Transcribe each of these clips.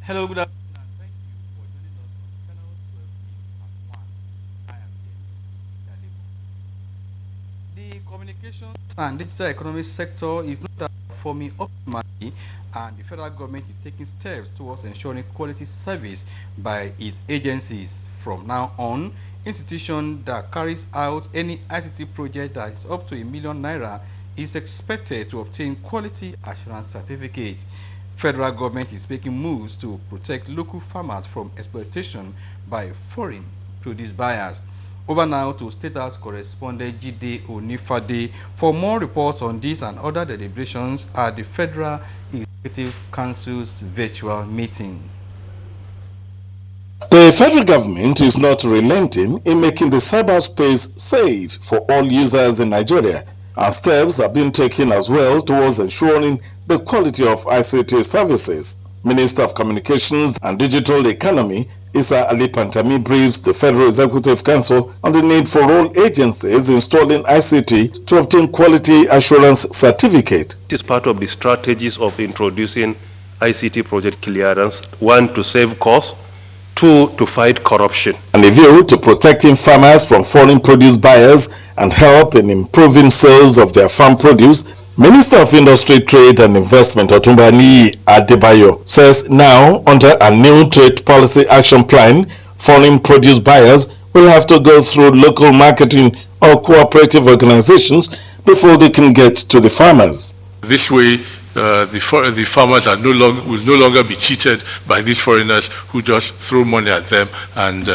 Hello, good afternoon, and thank you for joining us on Channel 12 News at 1. I am Nta Abeokuta. The communications and digital economy sector is not performing optimally, and the federal government is taking steps towards ensuring quality service by its agencies. From now on, institution that carries out any ICT project that is up to ₦1 million is expected to obtain quality assurance certificate. Federal government is making moves to protect local farmers from exploitation by foreign produce buyers. Over now to State House correspondent Jide Onifade for more reports on this and other deliberations at the Federal Executive Council's virtual meeting. The federal government is not relenting in making the cyberspace safe for all users in Nigeria, and steps are being taken as well towards ensuring the quality of ICT services. Minister of Communications and Digital Economy, Issa Ali Pantami, briefs the Federal Executive Council on the need for all agencies installing ICT to obtain quality assurance certificate. It is part of the strategies of introducing ICT project clearance: one, to save costs; two, to fight corruption. And a view to protecting farmers from foreign produce buyers and help in improving sales of their farm produce, Minister of Industry, Trade and Investment Nta Abeokuta says now, under a new trade policy action plan, foreign produce buyers will have to go through local marketing or cooperative organizations before they can get to the farmers. This way, the farmers will no longer be cheated by these foreigners who just throw money at them and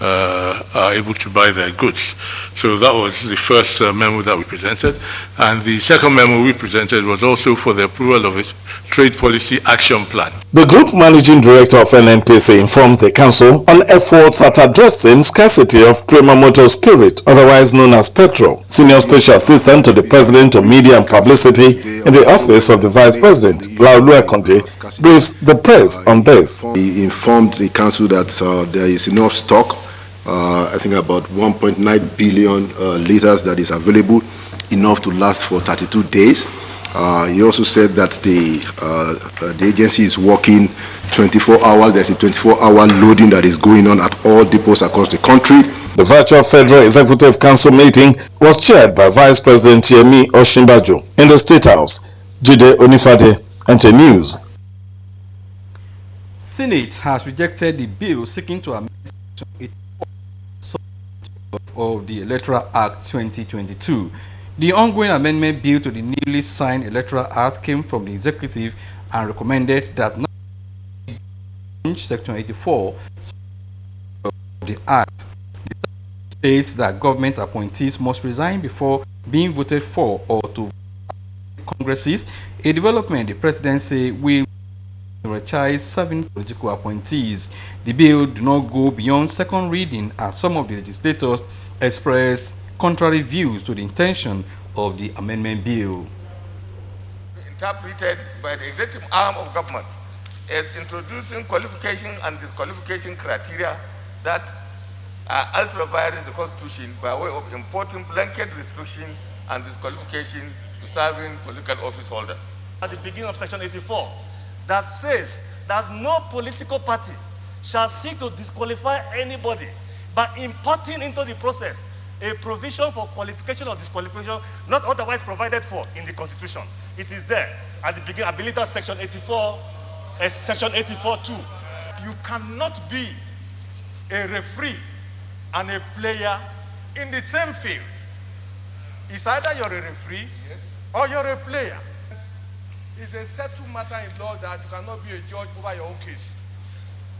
are able to buy their goods. So that was the first memo that we presented. And the second memo we presented was also for the approval of its trade policy action plan. The Group Managing Director of NNPC informed the Council on efforts at addressing scarcity of prima motor spirit, otherwise known as petrol. Senior Special Assistant to the President of Media and Publicity in the Office of the Vice President, Laolu Akonde, briefs the press on this. He informed the Council that there is enough stock, I think about 1.9 billion liters that is available, enough to last for 32 days. He also said that the agency is working 24 hours. There's a 24-hour loading that is going on at all depots across the country. The virtual Federal Executive Council meeting was chaired by Vice President Yemi Osinbajo. In the State House, Jide Onifade, Nta News. Senate has rejected the bill seeking to amend Section 84 of the Electoral Act 2022. The ongoing amendment bill to the newly signed Electoral Act came from the executive and recommended that not change Section 84 of the Act. It states that government appointees must resign before being voted for or to Congresses, a development the presidency will prioritize serving political appointees. The bill do not go beyond second reading, as some of the legislators expressed contrary views to the intention of the amendment bill. Interpreted by the executive arm of government as introducing qualification and disqualification criteria that are ultra-violating the Constitution by way of importing blanket restriction and disqualification to serving political office holders. At the beginning of Section 84, that says that no political party shall seek to disqualify anybody by importing into the process a provision for qualification or disqualification not otherwise provided for in the Constitution. It is there at the beginning. I believe that's Section 84, Section 84(2). You cannot be a referee and a player in the same field. It's either you're a referee or you're a player. It's a settled matter in law that you cannot be a judge over your own case.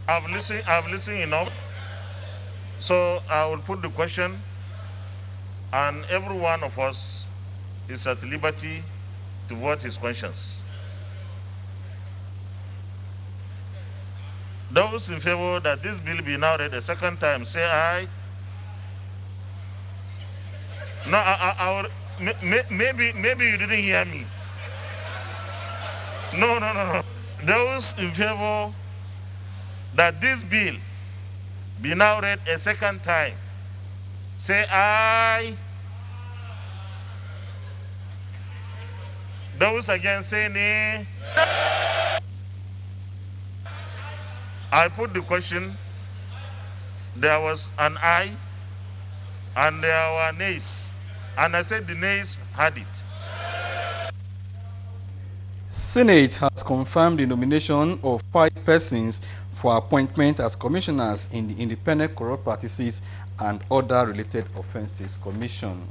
I've listened enough. So I will put the question, and every one of us is at liberty to vote his conscience. Those in favor that this bill be now read a second time, say aye. No, maybe you didn't hear me. No. Those in favor that this bill be now read a second time, say aye. Those against, say nay. I put the question, there was an aye, and there were nays. And I said the nays had it. Senate has confirmed the nomination of 5 persons for appointment as commissioners in the Independent Corrupt Practices and Other Related Offences Commission.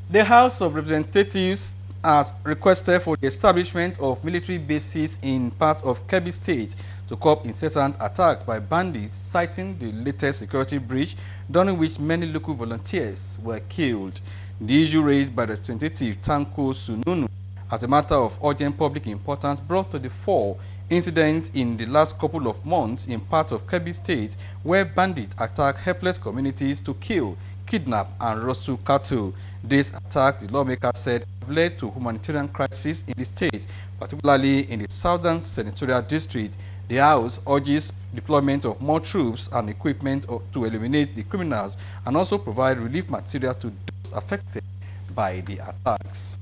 The House of Representatives has requested for the establishment of military bases in parts of Kebbi State to curb incessant attacks by bandits, citing the latest security breach during which many local volunteers were killed. The issue raised by the representative Tanko Sununu as a matter of urgent public importance brought to the fore incidents in the last couple of months in parts of Kebbi State where bandits attack helpless communities to kill, kidnap, and rustle cattle. These attacks, the lawmaker said, have led to humanitarian crisis in the state, particularly in the southern senatorial district. The House urges deployment of more troops and equipment to eliminate the criminals and also provide relief material to those affected by the attacks.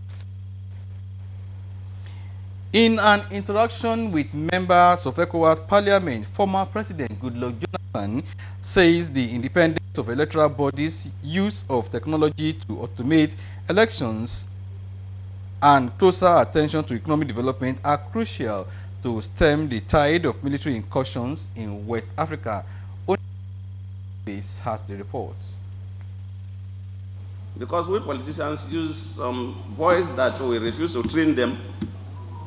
In an interaction with members of ECOWAS Parliament, former President Goodluck Jonathan says the independence of electoral bodies, use of technology to automate elections, and closer attention to economic development are crucial to stem the tide of military incursions in West Africa. Base has the reports. Because we politicians use some voice that we refuse to train them.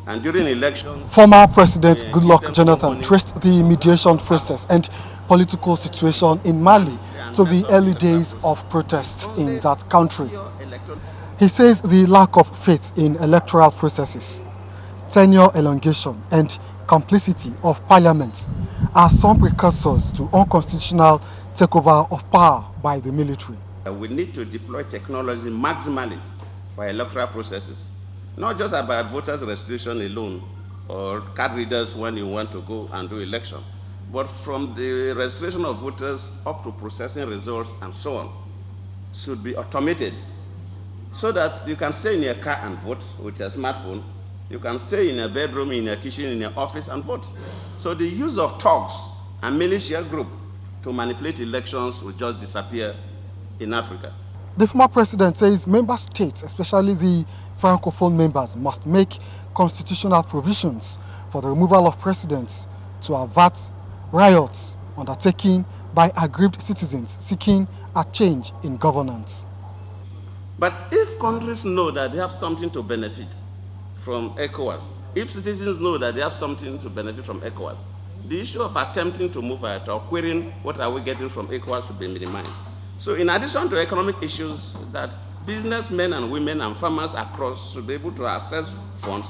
And during elections, former President Goodluck Jonathan traced the mediation process and political situation in Mali to the early days of protests in that country. He says the lack of faith in electoral processes, tenure elongation, and complicity of parliament are some precursors to unconstitutional takeover of power by the military. We need to deploy technology maximally for electoral processes. Not just about voters registration alone or card readers when you want to go and do election, but from the registration of voters up to processing results and so on should be automated so that you can stay in your car and vote with your smartphone. You can stay in a bedroom, in a kitchen, in your office and vote. So the use of thugs and militia group to manipulate elections will just disappear in Africa. The former president says member states, especially the Francophone members, must make constitutional provisions for the removal of presidents to avert riots undertaken by aggrieved citizens seeking a change in governance. But if countries know that they have something to benefit from ECOWAS, if citizens know that they have something to benefit from ECOWAS, the issue of attempting to move out or querying what are we getting from ECOWAS will be minimized. So in addition to economic issues that businessmen and women and farmers across should be able to access funds,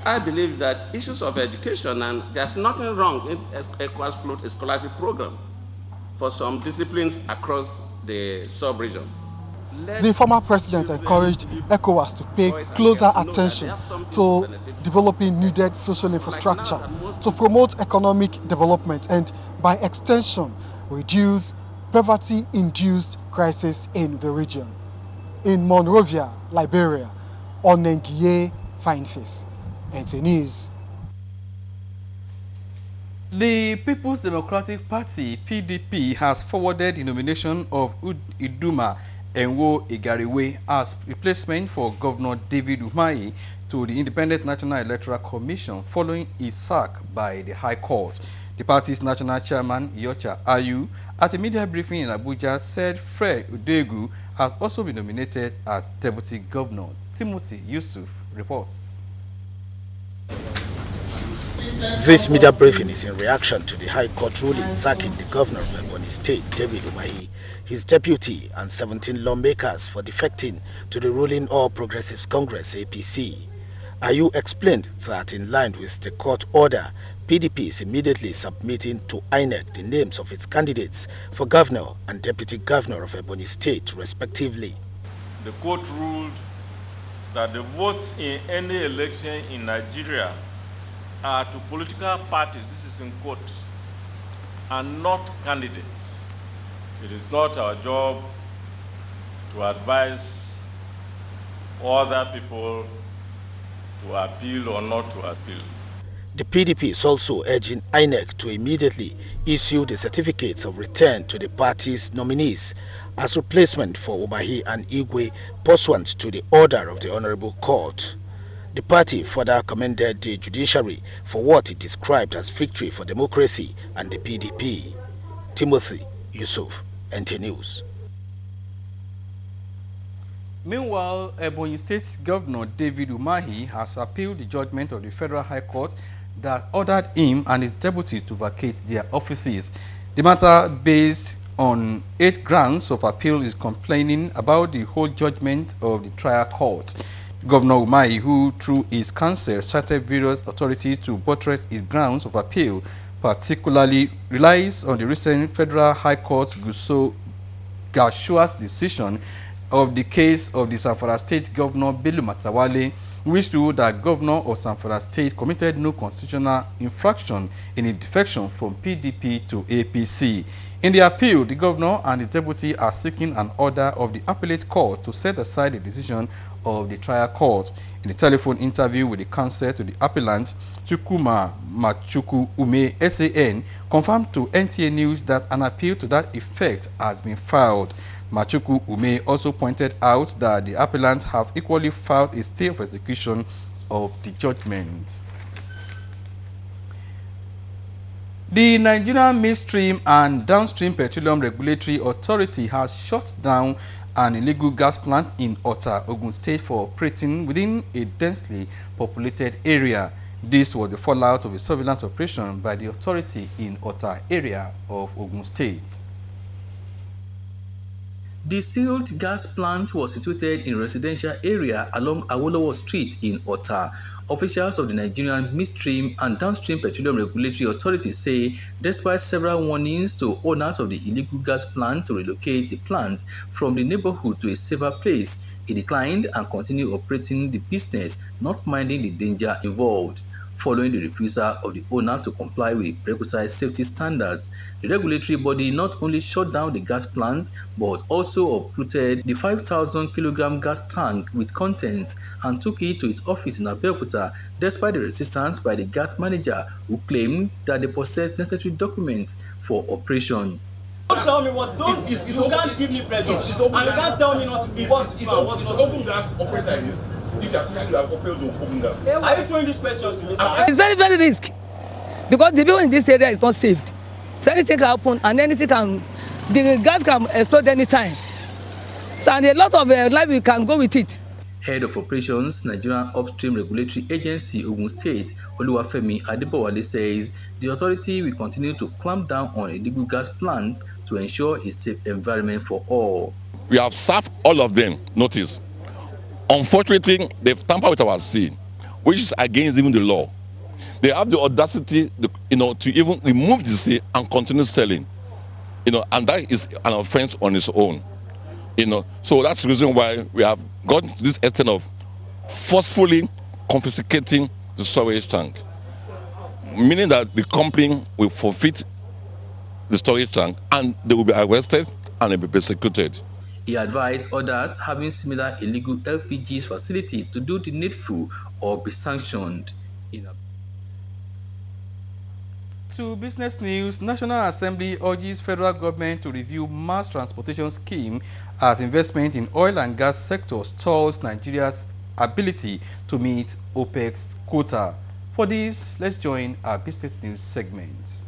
I believe that issues of education, and there's nothing wrong if ECOWAS float a scholarship program for some disciplines across the sub-region. The former president encouraged ECOWAS to pay closer attention to developing needed social infrastructure to promote economic development and, by extension, reduce poverty-induced crisis in the region. In Monrovia, Liberia, Onengiye Fineface, NTA News. The People's Democratic Party, PDP, has forwarded the nomination of Iduma Enwo Igariwe as replacement for Governor David Umahi to the Independent National Electoral Commission following his sack by the High Court. The party's national chairman, Iyorchia Ayu, at a media briefing in Abuja, said Fred Udegu has also been nominated as Deputy Governor. Timothy Yusuf reports. This media briefing is in reaction to the High Court ruling sacking the Governor of Ebonyi State, David Umahi, his deputy, and 17 lawmakers for defecting to the ruling All Progressives Congress, APC. Ayu explained that in line with the court order, PDP is immediately submitting to INEC the names of its candidates for governor and deputy governor of Ebonyi State, respectively. The court ruled that the votes in any election in Nigeria are to political parties, this is in quote, and not candidates. It is not our job to advise other people to appeal or not to appeal. The PDP is also urging INEC to immediately issue the certificates of return to the party's nominees as replacement for Umahi and Igwe pursuant to the order of the Honorable Court. The party further commended the judiciary for what it described as victory for democracy and the PDP. Timothy Yusuf, NT News. Meanwhile, Ebonyi State Governor David Umahi has appealed the judgment of the Federal High Court that ordered him and his deputy to vacate their offices. The matter, based on 8 grounds of appeal, is complaining about the whole judgment of the trial court. Governor Umahi, who through his counsel cited various authorities to buttress his grounds of appeal, particularly relies on the recent Federal High Court Gashua's decision of the case of the Zamfara State Governor Bello Matawale, which ruled that Governor of Zamfara State committed no constitutional infraction in his defection from PDP to APC. In the appeal, the governor and the deputy are seeking an order of the appellate court to set aside the decision of the trial court. In a telephone interview with the counsel to the appellant, Chukwuma Machuku Ume SAN confirmed to NTA News that an appeal to that effect has been filed. Machuku Ume also pointed out that the appellants have equally filed a stay of execution of the judgment. The Nigerian Midstream and Downstream Petroleum Regulatory Authority has shut down an illegal gas plant in Nta, Ogun State for operating within a densely populated area. This was the fallout of a surveillance operation by the authority in Nta area of Ogun State. The sealed gas plant was situated in a residential area along Awolowo Street in Nta. Officials of the Nigerian Midstream and Downstream Petroleum Regulatory Authority say despite several warnings to owners of the illegal gas plant to relocate the plant from the neighborhood to a safer place, he declined and continued operating the business, not minding the danger involved. Following the refusal of the owner to comply with requisite safety standards, the regulatory body not only shut down the gas plant but also uprooted the 5,000-kilogram gas tank with contents and took it to its office in Abeokuta despite the resistance by the gas manager, who claimed that they possessed necessary documents for operation. Don't tell me what you can't give me pressure and you can't tell me not to be what open gas operator is. Are you throwing these questions to me, sir? It's very, very risky because the people in this area is not saved. So anything can happen and the gas can explode anytime. So and a lot of life you can go with it. Head of Operations, Nigerian Upstream Regulatory Agency, Ogun State, Oluwafemi Adebowale says the authority will continue to clamp down on illegal gas plants to ensure a safe environment for all. We have served all of them notice. Unfortunately, they've tampered with our seal, which is against even the law. They have the audacity, to even remove the seal and continue selling, and that is an offense on its own, So that's the reason why we have got this extent of forcefully confiscating the storage tank, meaning that the company will forfeit the storage tank and they will be arrested and they will be persecuted. He advised others having similar illegal LPG facilities to do the needful or be sanctioned. To business news, National Assembly urges federal government to review mass transportation scheme as investment in oil and gas sector stalls Nigeria's ability to meet OPEC's quota. For this, let's join our business news segment.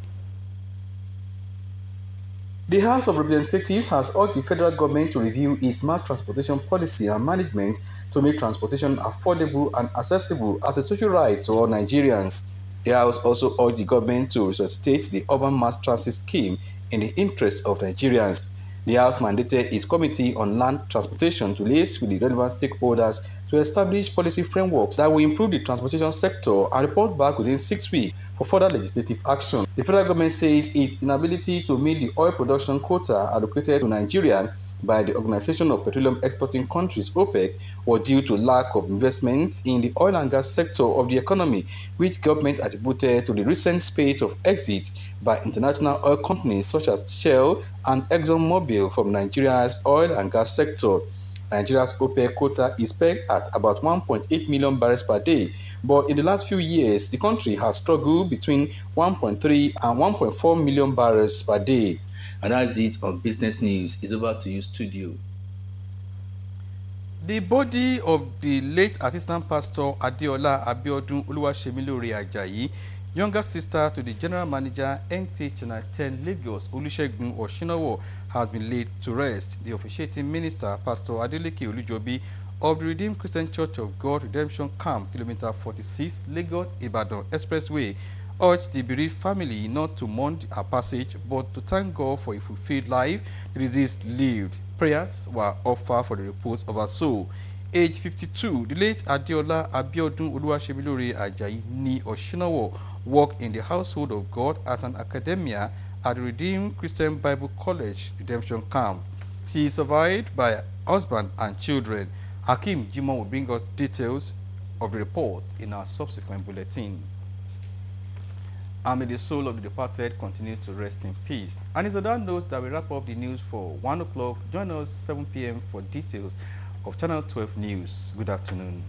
The House of Representatives has urged the federal government to review its mass transportation policy and management to make transportation affordable and accessible as a social right to all Nigerians. The House also urged the government to resuscitate the urban mass transit scheme in the interest of Nigerians. The House mandated its Committee on Land Transportation to liaise with the relevant stakeholders to establish policy frameworks that will improve the transportation sector and report back within 6 weeks for further legislative action. The federal government says its inability to meet the oil production quota allocated to Nigeria by the Organization of Petroleum Exporting Countries, OPEC, was due to lack of investment in the oil and gas sector of the economy, which government attributed to the recent spate of exits by international oil companies such as Shell and ExxonMobil from Nigeria's oil and gas sector. Nigeria's OPEC quota is pegged at about 1.8 million barrels per day, but in the last few years, the country has struggled between 1.3 and 1.4 million barrels per day. And that's it on business news. It's over to you, studio. The body of the late Assistant Pastor Adeola Abiodun Oluwasemilore Ajayi, younger sister to the General Manager NT Channel 10 Lagos Olusegun Oshinowo, has been laid to rest. The officiating minister, Pastor Adeleke Olujobi of the Redeemed Christian Church of God Redemption Camp, Kilometer 46, Lagos-Ibadan Expressway, urged the bereaved family not to mourn her passage, but to thank God for a fulfilled life the deceased lived. Prayers were offered for the repose of her soul. Age 52, the late Adeola Abiodun Oluwasemilore Ajayi ni Oshinowo worked in the household of God as an academia at the Redeemed Christian Bible College Redemption Camp. She is survived by husband and children. Hakim Jimon will bring us details of the report in our subsequent bulletin. And may the soul of the departed continue to rest in peace. And it's on that note that we wrap up the news for 1 o'clock. Join us 7 p.m. for details of Channel 12 News. Good afternoon.